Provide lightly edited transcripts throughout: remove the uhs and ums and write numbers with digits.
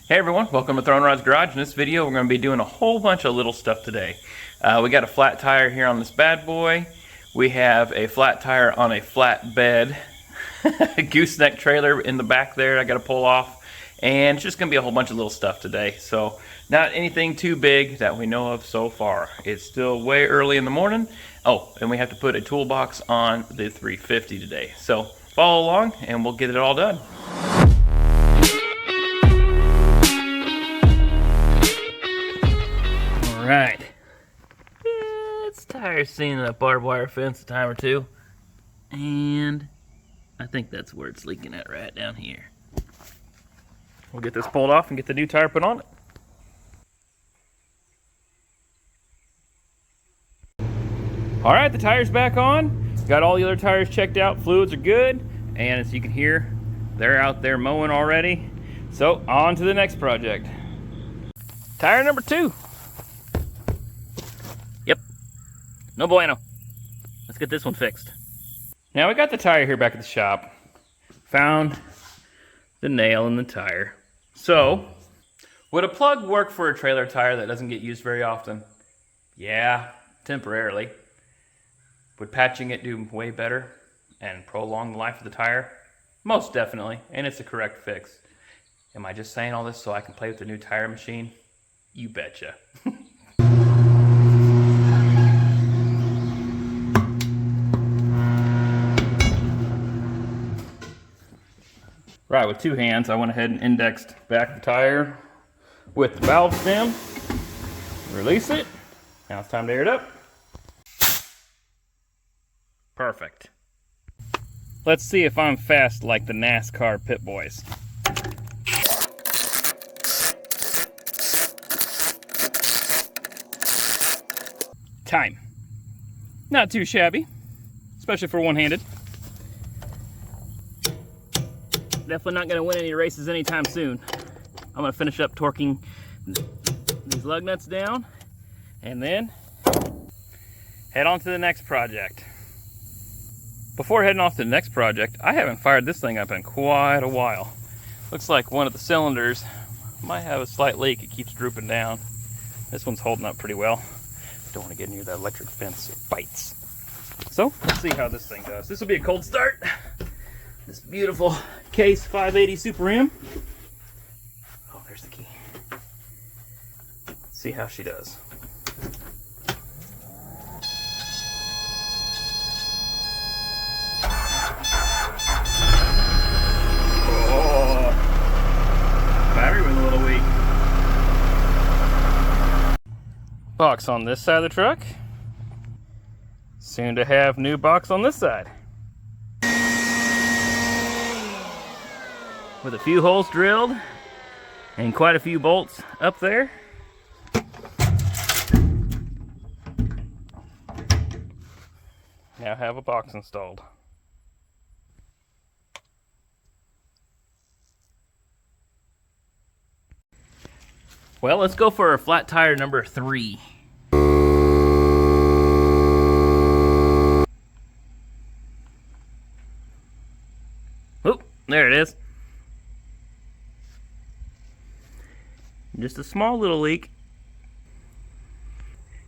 Hey everyone, welcome to Throwing Rod's Garage. In this video, we're going to be doing a whole bunch of little stuff today. We got a flat tire here on this bad boy. We have a flat tire on a flat bed. Gooseneck trailer in the back there I got to pull off. And it's just going to be a whole bunch of little stuff today. So, not anything too big that we know of so far. It's still way early in the morning. Oh, and we have to put a toolbox on the 350 today. So, follow along and we'll get it all done. Right. It's tired seeing that barbed wire fence a time or two. And I think that's where it's leaking at, right down here. We'll get this pulled off and get the new tire put on it. Alright, the tire's back on. Got all the other tires checked out. Fluids are good. And as you can hear, they're out there mowing already. So, on to the next project. Tire number 2. No bueno. Let's get this one fixed. Now we got the tire here back at the shop. Found the nail in the tire. So, would a plug work for a trailer tire that doesn't get used very often? Yeah, temporarily. Would patching it do way better and prolong the life of the tire? Most definitely, and it's a correct fix. Am I just saying all this so I can play with the new tire machine? You betcha. Right, with two hands, I went ahead and indexed back the tire with the valve stem. Release it. Now it's time to air it up. Perfect. Let's see if I'm fast like the NASCAR pit boys. Time. Not too shabby, especially for one-handed. Definitely not going to win any races anytime soon. I'm going to finish up torquing these lug nuts down and then head on to the next project. Before heading off to the next project, I haven't fired this thing up in quite a while. Looks like one of the cylinders might have a slight leak. It keeps drooping down. This one's holding up pretty well. Don't want to get near that electric fence. It bites. So let's see how this thing does. This will be a cold start. This beautiful Case 580 Super M. Oh, there's the key. Let's see how she does. Oh, battery went a little weak. Box on this side of the truck. Soon to have new box on this side. With a few holes drilled and quite a few bolts up there. Now have a box installed. Well, let's go for our flat tire number 3. Oh, there it is. Just a small little leak.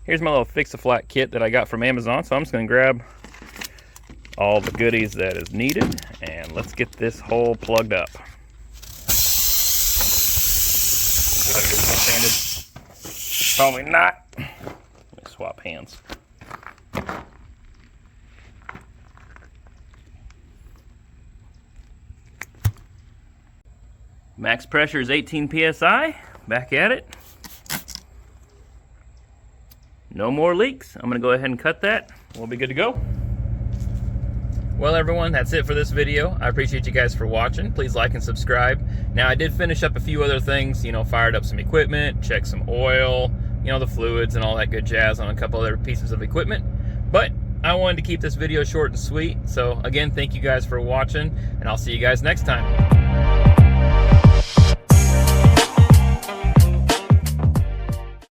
Here's my little fix-a-flat kit that I got from Amazon. So I'm just going to grab all the goodies that is needed and let's get this hole plugged up. Probably not. Let me swap hands. Max pressure is 18 psi. Back at it. No more leaks. I'm going to go ahead and cut that. We'll be good to go. Well, everyone, that's it for this video. I appreciate you guys for watching. Please like and subscribe. Now, I did finish up a few other things. You know, fired up some equipment, checked some oil, you know, the fluids and all that good jazz on a couple other pieces of equipment. But I wanted to keep this video short and sweet. So, again, thank you guys for watching, and I'll see you guys next time.